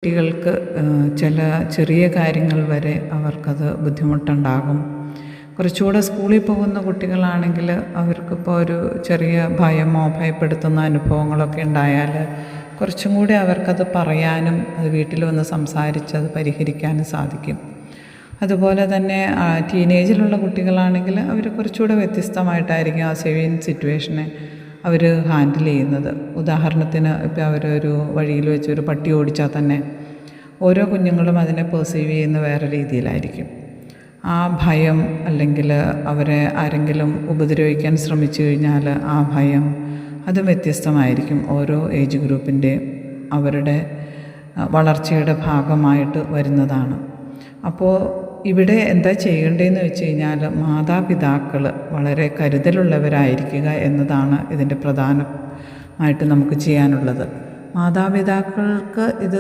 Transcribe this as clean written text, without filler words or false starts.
കുട്ടികൾക്ക് ചില ചെറിയ കാര്യങ്ങൾ വരെ അവർക്കത് ബുദ്ധിമുട്ടുണ്ടാകും. കുറച്ചുകൂടെ സ്കൂളിൽ പോകുന്ന കുട്ടികളാണെങ്കിൽ അവർക്കിപ്പോൾ ഒരു ചെറിയ ഭയമോ ഭയപ്പെടുത്തുന്ന അനുഭവങ്ങളൊക്കെ ഉണ്ടായാൽ കുറച്ചും കൂടി അവർക്കത് പറയാനും അത് വീട്ടിൽ വന്ന് സംസാരിച്ച് അത് പരിഹരിക്കാനും സാധിക്കും. അതുപോലെ തന്നെ ടീനേജിലുള്ള കുട്ടികളാണെങ്കിൽ അവർ കുറച്ചുകൂടെ വ്യത്യസ്തമായിട്ടായിരിക്കും ആ സെയിം സിറ്റുവേഷനെ അവർ ഹാൻഡിൽ ചെയ്യുന്നത്. ഉദാഹരണത്തിന് ഇപ്പോൾ അവരൊരു വഴിയിൽ വെച്ച് ഒരു പട്ടി ഓടിച്ചാൽ തന്നെ ഓരോ കുഞ്ഞുങ്ങളും അതിനെ പെർസീവ് ചെയ്യുന്ന വേറെ രീതിയിലായിരിക്കും. ആ ഭയം അല്ലെങ്കിൽ അവരെ ആരെങ്കിലും ഉപദ്രവിക്കാൻ ശ്രമിച്ചു കഴിഞ്ഞാൽ ആ ഭയം അതും വ്യത്യസ്തമായിരിക്കും. ഓരോ ഏജ് ഗ്രൂപ്പിൻ്റെയും അവരുടെ വളർച്ചയുടെ ഭാഗമായിട്ട് വരുന്നതാണ്. അപ്പോൾ ഇവിടെ എന്താ ചെയ്യേണ്ടതെന്ന് വെച്ച് കഴിഞ്ഞാൽ മാതാപിതാക്കൾ വളരെ കരുതലുള്ളവരായിരിക്കുക എന്നതാണ് ഇതിൻ്റെ പ്രധാനമായിട്ട് നമുക്ക് ചെയ്യാനുള്ളത്. മാതാപിതാക്കൾക്ക് ഇത്